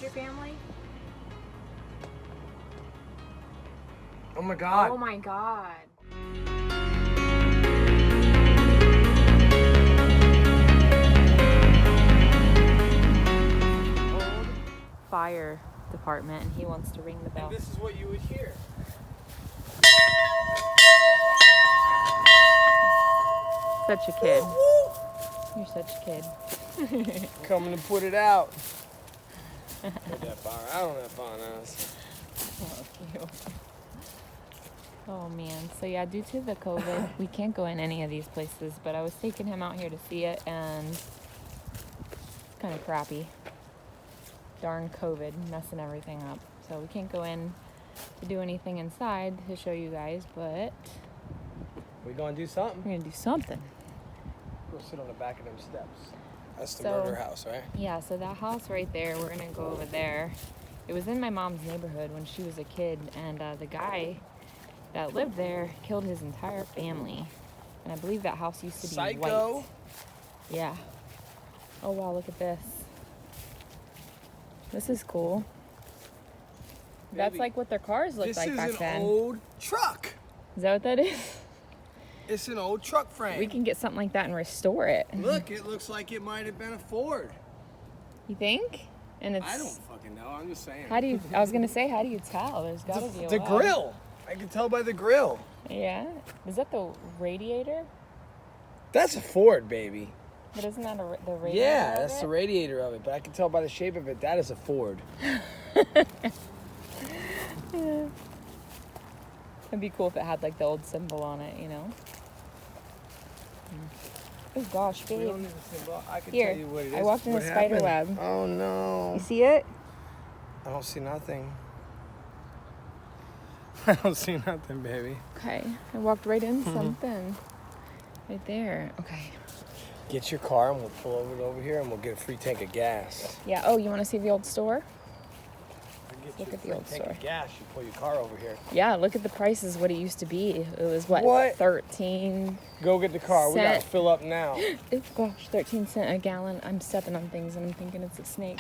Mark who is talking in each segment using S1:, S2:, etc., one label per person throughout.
S1: your family?
S2: Oh my God.
S1: Oh my God. Old fire department, and he wants to ring the bell.
S2: And this is what you would hear.
S1: Such a kid.
S2: Woo, woo.
S1: You're such a kid.
S2: Coming to put it out. Put that fire out on that farmhouse.
S1: Oh, cute. Oh man. So yeah, due to the COVID, we can't go in any of these places, but I was taking him out here to see it, and it's kind of crappy. Darn COVID messing everything up. So we can't go in to do anything inside to show you guys, but
S2: We gonna do something?
S1: we're gonna do something.
S2: Go sit on the back of them steps. That's the
S1: So-
S2: murder house, right?
S1: Yeah, so that house right there, we're gonna go over there. It was in my mom's neighborhood when she was a kid, and the guy that lived there killed his entire family. And I believe that house used to be
S2: Psycho.
S1: white. Yeah. Oh wow, look at this. This is cool. That's
S2: Baby,
S1: like what their cars looked
S2: This
S1: like
S2: is
S1: back
S2: an
S1: then.
S2: old truck.
S1: Is that what that is?
S2: It's an old truck frame.
S1: We can get something like that and restore it.
S2: Look, it looks like it might have been a Ford.
S1: You think? And it's
S2: I don't fucking know. I'm just saying.
S1: How do you I was gonna say, how do you tell? There's gotta be a
S2: The
S1: way.
S2: grill. I can tell by the grill.
S1: Yeah. Is that the radiator?
S2: That's a Ford, baby.
S1: But isn't that the radiator?
S2: Yeah,
S1: of
S2: that's the
S1: it?
S2: radiator of it. But I can tell by the shape of it that is a Ford.
S1: Yeah. It'd be cool if it had like the old symbol on it, you know? Oh gosh,
S2: We
S1: babe.
S2: don't need a symbol. I can
S1: Here,
S2: tell you what it is.
S1: I walked in
S2: What
S1: a spider
S2: happened?
S1: web.
S2: Oh no.
S1: You see it?
S2: I don't see nothing. I don't see nothing, baby.
S1: Okay. I walked right in something. Right there. Okay.
S2: Get your car and we'll pull over here and we'll get a free tank of gas.
S1: Yeah. Oh, you want to see the old store?
S2: Get
S1: Look
S2: you
S1: at
S2: a
S1: the
S2: free
S1: old
S2: tank
S1: store.
S2: of gas. You pull your car over here.
S1: Yeah. Look at the prices. What it used to be. It was what?
S2: What?
S1: 13.
S2: Go get the car. We gotta
S1: Cent.
S2: fill up now.
S1: Oh gosh, 13 cents a gallon. I'm stepping on things and I'm thinking it's a snake.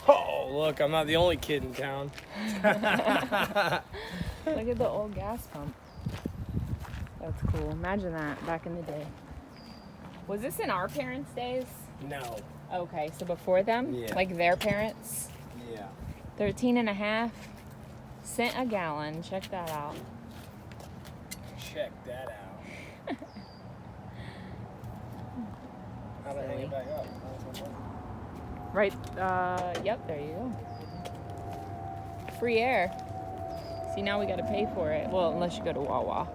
S2: Oh, look, I'm not the only kid in town.
S1: Look at the old gas pump. That's cool. Imagine that back in the day. Was this in our parents' days?
S2: No.
S1: Okay, so before them?
S2: Yeah.
S1: Like their parents?
S2: Yeah.
S1: 13.5 cents a gallon. Check that out.
S2: Check that out. How do I hang it back up?
S1: Right, yep, there you go. Free air. See, now we gotta pay for it. Well, unless you go to Wawa.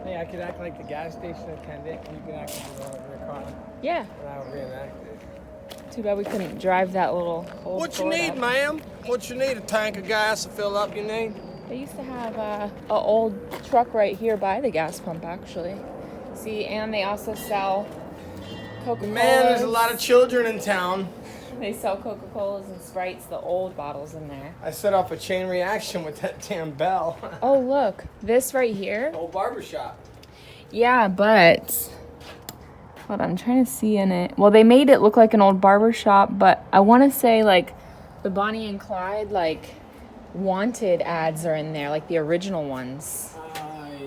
S2: Hey, I could act like the gas station attendant. You could act like the car.
S1: Yeah,
S2: And I would reenact it.
S1: too bad we couldn't drive that little old
S2: What you
S1: Ford
S2: need,
S1: up.
S2: ma'am? What you need? A tank of gas to fill up you need?
S1: They used to have a old truck right here by the gas pump, actually. See, and they also sell Coca-Colas.
S2: Man, there's a lot of children in town.
S1: They sell Coca-Colas and Sprites, the old bottles in there.
S2: I set off a chain reaction with that damn bell.
S1: Oh, look. This right here.
S2: Old barbershop.
S1: Yeah, but... Hold on, I'm trying to see in it. Well, they made it look like an old barber shop, but I want to say, like, the Bonnie and Clyde, like, wanted ads are in there, like the original ones.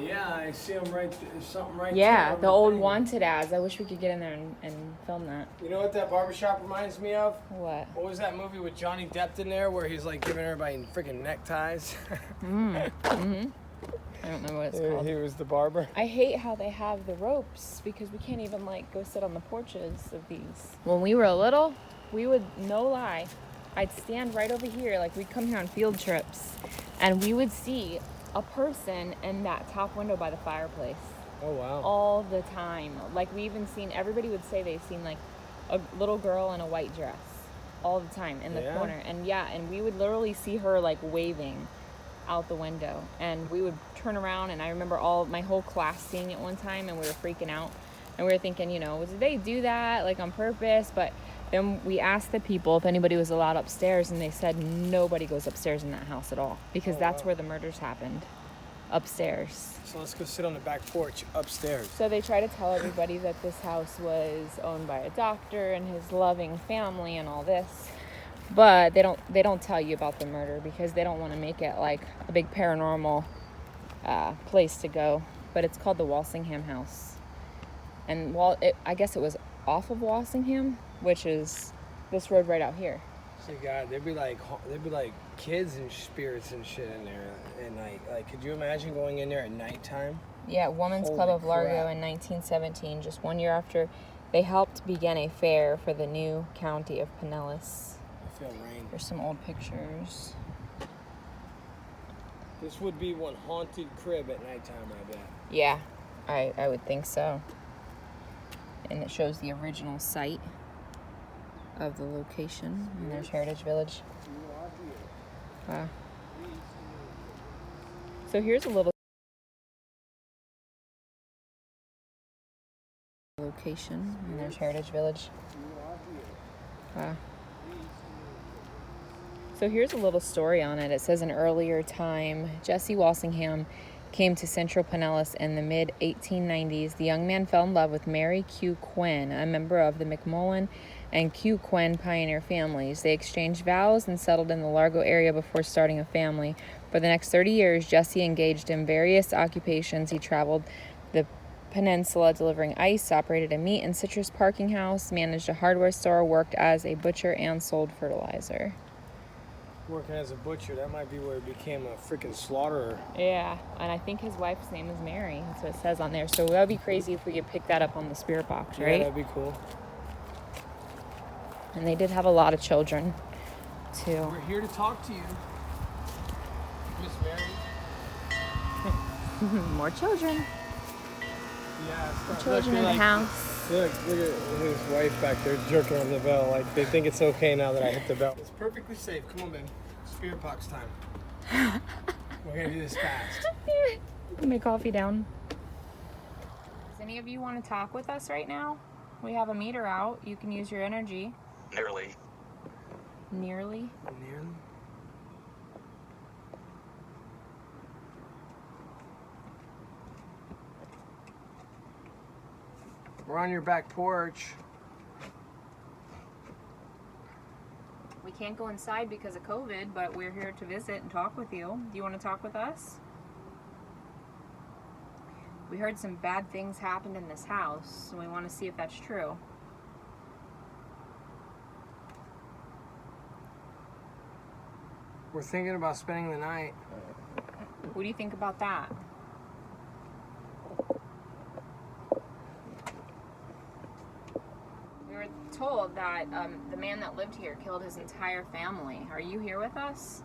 S2: Yeah, I see them right there's something right
S1: Yeah,
S2: there on
S1: the old
S2: thing.
S1: wanted ads. I wish we could get in there and film that.
S2: You know what that barbershop reminds me of?
S1: What?
S2: What was that movie with Johnny Depp in there where he's like giving everybody freaking neckties?
S1: I don't know what it's called.
S2: He was the barber.
S1: I hate how they have the ropes because we can't even like go sit on the porches of these. When we were little, we would, no lie, I'd stand right over here, like we'd come here on field trips, and we would see a person in that top window by the fireplace
S2: Oh wow.
S1: all the time. Like we even seen, everybody would say they seen like a little girl in a white dress all the time in the
S2: Yeah?
S1: corner. And yeah, and we would literally see her like waving out the window, and we would turn around, and I remember my whole class seeing it one time, and we were freaking out, and we were thinking, you know, did they do that like on purpose? But then we asked the people if anybody was allowed upstairs, and they said nobody goes upstairs in that house at all, because that's where the murders happened, upstairs.
S2: So let's go sit on the back porch upstairs.
S1: So they try to tell everybody that this house was owned by a doctor and his loving family and all this. But they don't tell you about the murder because they don't want to make it like a big paranormal place to go. But it's called the Walsingham House. And I guess it was off of Walsingham, which is this road right out here.
S2: So God, there'd be like kids and spirits and shit in there at night. Like, could you imagine going in there at nighttime?
S1: Yeah, Women's
S2: Holy
S1: Club of Largo
S2: crap.
S1: in 1917, just 1 year after they helped begin a fair for the new county of Pinellas.
S2: I feel rain.
S1: There's some old pictures.
S2: This would be one haunted crib at nighttime, I bet.
S1: Yeah, I would think so. And it shows the original site of the location. And there's Heritage Village. Wow. So here's a little location. And there's Heritage Village. Wow. So here's a little story on it. It says an earlier time, Jesse Walsingham came to Central Pinellas in the mid-1890s. The young man fell in love with Mary Q. Quinn, a member of the McMullen and Q. Quinn pioneer families. They exchanged vows and settled in the Largo area before starting a family. For the next 30 years, Jesse engaged in various occupations. He traveled the peninsula delivering ice, operated a meat and citrus parking house, managed a hardware store, worked as a butcher, and sold fertilizer.
S2: Working as a butcher, that might be where he became a freaking slaughterer.
S1: Yeah, and I think his wife's name is Mary. That's what it says on there. So that would be crazy if we could pick that up on the spirit box, right?
S2: Yeah, that'd be cool.
S1: And they did have a lot of children, too.
S2: We're here to talk to you, Miss Mary.
S1: More children.
S2: Yeah,
S1: More children in the house.
S2: Look at his wife back there jerking on the bell. Like, they think it's okay now that I hit the bell. It's perfectly safe. Come on, man. Spirit box time. We're going to do this fast.
S1: Put my coffee down. Does any of you want to talk with us right now? We have a meter out. You can use your energy.
S3: Nearly.
S1: Nearly?
S2: Nearly? We're on your back porch.
S1: We can't go inside because of COVID, but we're here to visit and talk with you. Do you want to talk with us? We heard some bad things happened in this house, and we want to see if that's true.
S2: We're thinking about spending the night.
S1: What do you think about that? We were told that the man that lived here killed his entire family. Are you here with us?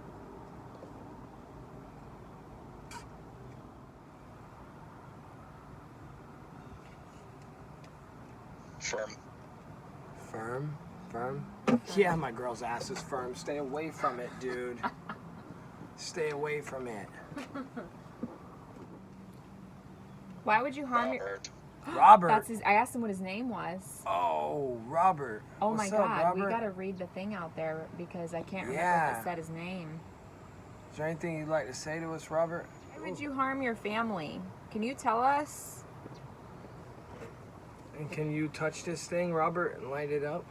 S3: Firm.
S2: Firm? Firm? Yeah, my girl's ass is firm. Stay away from it, dude. Stay away from it.
S1: Why would you harm your...
S3: Robert.
S2: Robert.
S1: That's his... I asked him what his name was.
S2: Oh, Robert.
S1: Oh
S2: What's
S1: my
S2: up,
S1: God,
S2: Robert?
S1: we gotta read the thing out there because I can't remember
S2: Yeah.
S1: if it said his name.
S2: Is there anything you'd like to say to us, Robert?
S1: Why would you harm your family? Can you tell us?
S2: And can you touch this thing, Robert, and light it up?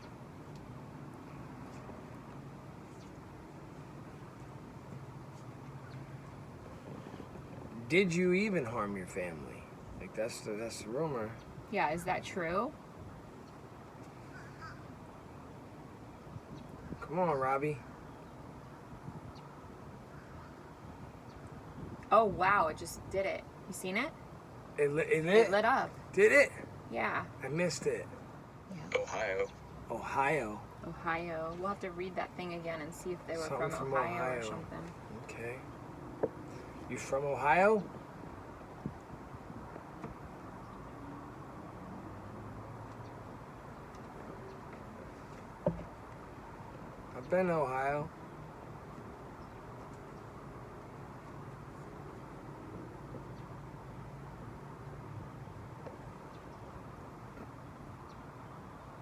S2: Did you even harm your family? Like, that's the rumor.
S1: Yeah, is that true?
S2: Come on, Robbie.
S1: Oh wow, it just did it. You seen it?
S2: It
S1: It
S2: lit?
S1: lit up.
S2: Did it?
S1: Yeah.
S2: I missed it.
S3: Ohio.
S2: Ohio.
S1: Ohio. We'll have to read that thing again and see if they were
S2: Something
S1: from
S2: from
S1: Ohio or
S2: Ohio.
S1: something.
S2: Okay. You from Ohio? I've been to Ohio.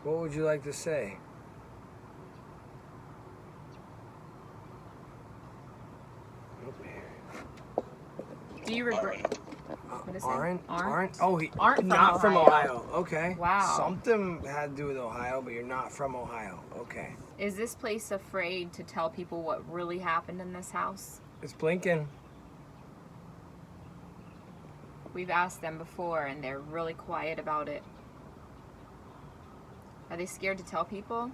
S2: What would you like to say?
S1: Do you regret? What is it?
S2: Aren't?
S1: Aren't?
S2: Oh, he
S1: Aren't from
S2: not from
S1: Ohio.
S2: Ohio. Okay.
S1: Wow.
S2: Something had to do with Ohio, but you're not from Ohio. Okay.
S1: Is this place afraid to tell people what really happened in this house?
S2: It's blinking.
S1: We've asked them before and they're really quiet about it. Are they scared to tell people?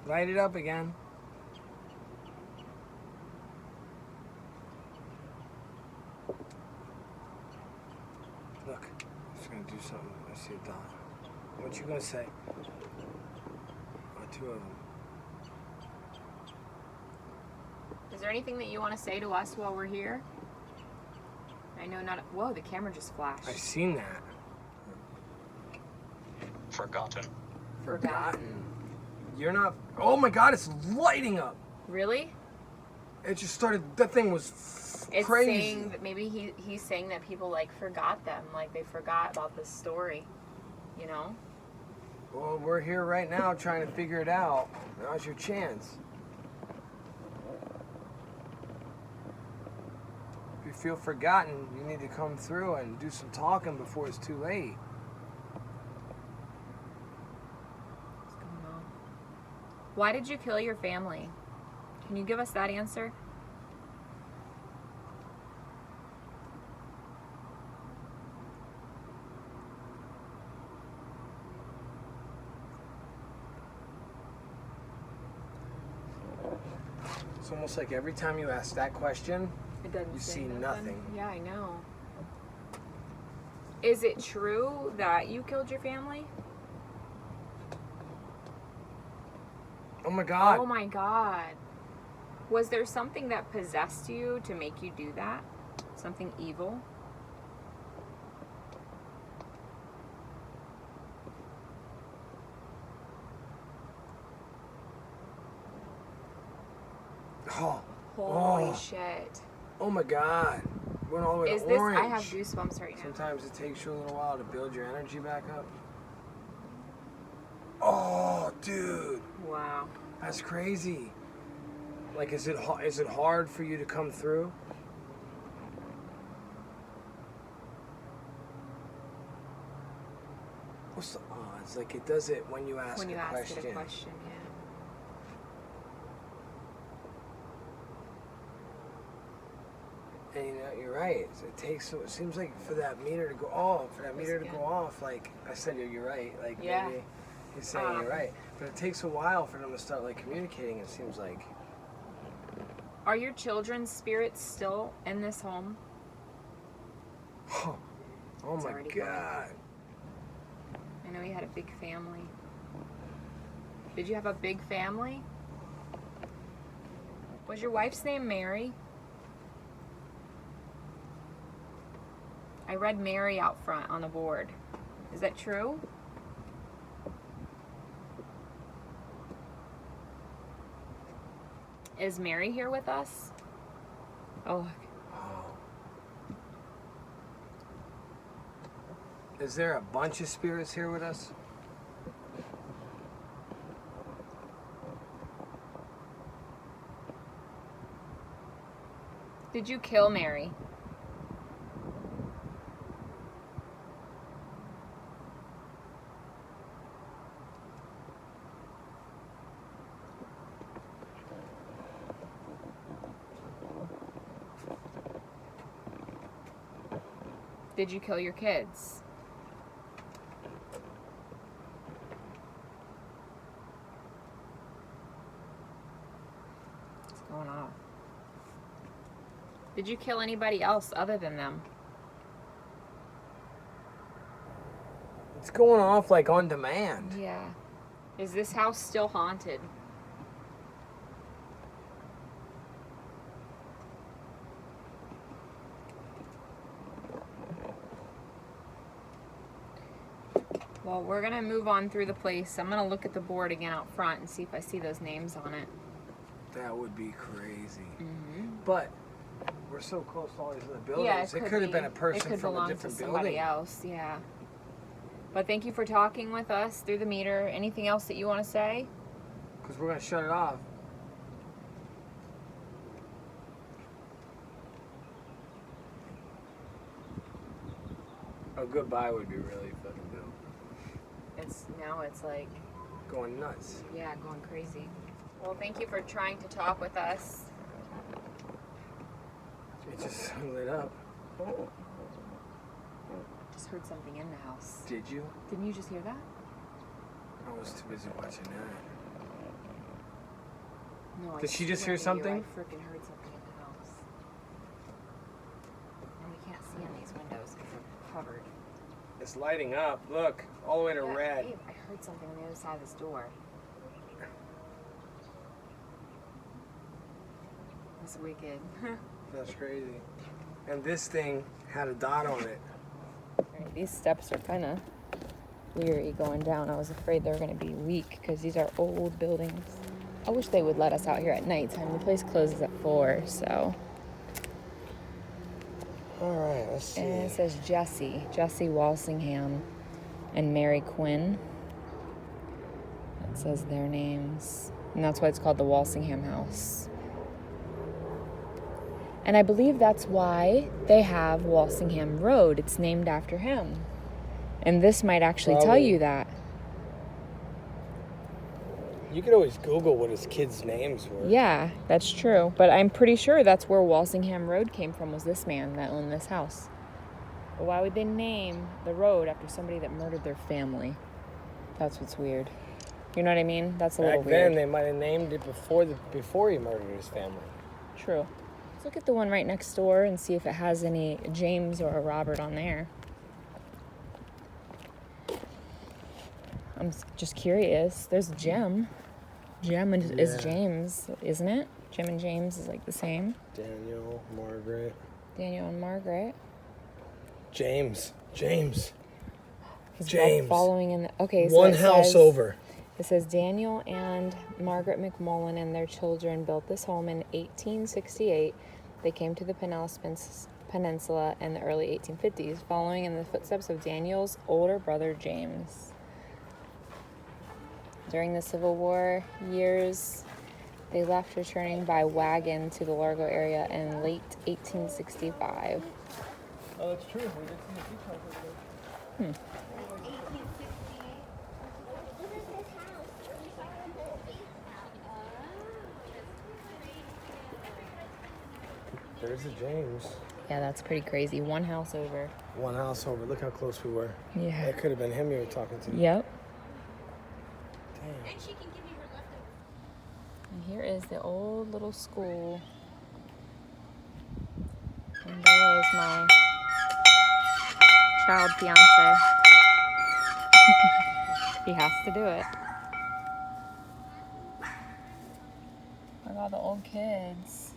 S2: Light it up again. Look, I'm just gonna do something. I see a dot. What you gonna say? Two of them.
S1: Is there anything that you want to say to us while we're here? I know not. Whoa, the camera just flashed.
S2: I've seen that.
S3: Forgotten.
S2: Forgotten. You're not. Oh my God! It's lighting up.
S1: Really?
S2: It just started. That thing was
S1: It's
S2: crazy.
S1: saying that maybe he's saying that people like forgot them, like they forgot about this story. You know?
S2: Well, we're here right now trying to figure it out. Now's your chance. If you feel forgotten, you need to come through and do some talking before it's too late.
S1: What's going on? Why did you kill your family? Can you give us that answer?
S2: It's almost like every time you ask that question,
S1: It doesn't
S2: you
S1: say
S2: see nothing.
S1: Yeah, I know. Is it true that you killed your family?
S2: Oh my God.
S1: Oh my God. Was there something that possessed you to make you do that? Something evil?
S2: Oh.
S1: Holy
S2: Oh.
S1: shit.
S2: Oh my God. Went all the way
S1: Is
S2: to
S1: this,
S2: orange.
S1: I have goosebumps right now.
S2: Sometimes it takes you a little while to build your energy back up. Oh, dude.
S1: Wow.
S2: That's crazy. Like, is it hard for you to come through? What's the odds? Like, it does it when you ask
S1: When you
S2: a
S1: ask
S2: question.
S1: it a question, yeah.
S2: And you know, you're right. It takes. It seems like for that meter to go off, like I said, you're right. Like
S1: Yeah.
S2: maybe he's saying you're right, but it takes a while for them to start like communicating. It seems like.
S1: Are your children's spirits still in this home?
S2: Oh
S1: It's
S2: my
S1: already going.
S2: God.
S1: I know you had a big family. Did you have a big family? Was your wife's name Mary? I read Mary out front on the board. Is that true? Is Mary here with us? Oh,
S2: Is there a bunch of spirits here with us?
S1: did you kill Mary? Did you kill your kids? What's going on? Did you kill anybody else other than them?
S2: It's going off like on demand.
S1: Yeah. Is this house still haunted? Well, we're going to move on through the place. I'm going to look at the board again out front and see if I see those names on it.
S2: That would be crazy.
S1: Mm-hmm.
S2: But we're so close to all these other buildings.
S1: Yeah,
S2: it could have been a person from a different
S1: to somebody
S2: building.
S1: else, yeah. But thank you for talking with us through the meter. Anything else that you want to say?
S2: Because we're going to shut it off. A goodbye would be really fucking dope.
S1: It's like,
S2: Going nuts.
S1: yeah, going crazy. Well, thank you for trying to talk with us.
S2: It just lit up.
S1: Just heard something in the house.
S2: Did you?
S1: Didn't you just hear that?
S2: I was too busy watching that.
S1: No,
S2: Did
S1: I
S2: she just
S1: swear
S2: hear
S1: to you,
S2: something?
S1: I freaking heard something in the house. And we can't see in these windows because they're covered.
S2: It's lighting up. Look, all the way to
S1: Yeah,
S2: red.
S1: Babe, I heard something on the other side of this door. That's wicked.
S2: That's crazy. And this thing had a dot on it.
S1: Alright, these steps are kind of weary going down. I was afraid they were going to be weak because these are old buildings. I wish they would let us out here at nighttime. The place closes at 4, so.
S2: All right, let's see.
S1: And it says Jesse Walsingham, and Mary Quinn. It says their names. And that's why it's called the Walsingham House. And I believe that's why they have Walsingham Road. It's named after him. And this might actually tell you that.
S2: You could always Google what his kids' names were.
S1: Yeah, that's true. But I'm pretty sure that's where Walsingham Road came from, was this man that owned this house. But why would they name the road after somebody that murdered their family? That's what's weird. You know what I mean? That's a little
S2: Back
S1: weird.
S2: then, they might have named it before he murdered his family.
S1: True. Let's look at the one right next door and see if it has any James or a Robert on there. I'm just curious. There's Jim. Jim is James, isn't it? Jim and James is like the same.
S2: Daniel, Margaret.
S1: Daniel and Margaret.
S2: James.
S1: Is
S2: James.
S1: Following in the, okay, so
S2: One house over.
S1: It says Daniel and Margaret McMullen and their children built this home in 1868. They came to the Peninsula in the early 1850s, following in the footsteps of Daniel's older brother James. During the Civil War years, they left, returning by wagon to the Largo area in late 1865.
S2: Oh, that's true. We did see the details over there. There's a James.
S1: Yeah, that's pretty crazy. One house over.
S2: One house over. Look how close we were.
S1: Yeah.
S2: That could have been him you were talking to.
S1: Yep.
S2: Damn.
S4: And she can give you her leftovers.
S1: And here is the old little school. And there is my child fiance. He has to do it. Look at all the old kids.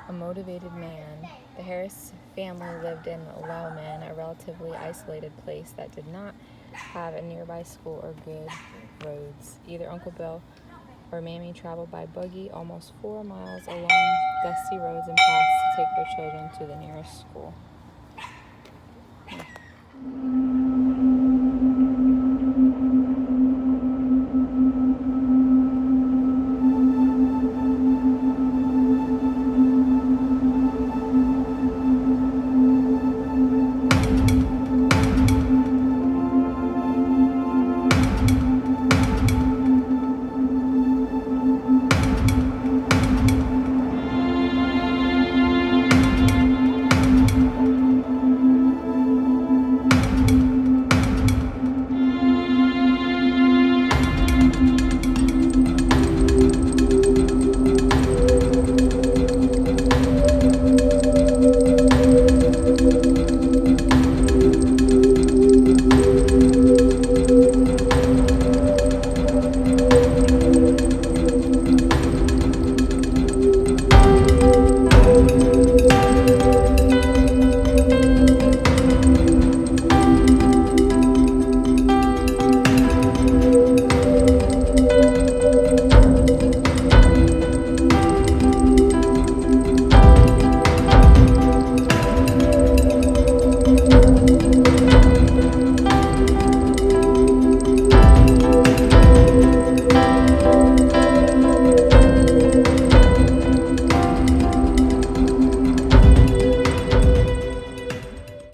S1: A motivated man. The Harris family lived in Lowman, a relatively isolated place that did not have a nearby school or good roads. Either Uncle Bill or Mammy traveled by buggy almost 4 miles along dusty roads and paths to take their children to the nearest school.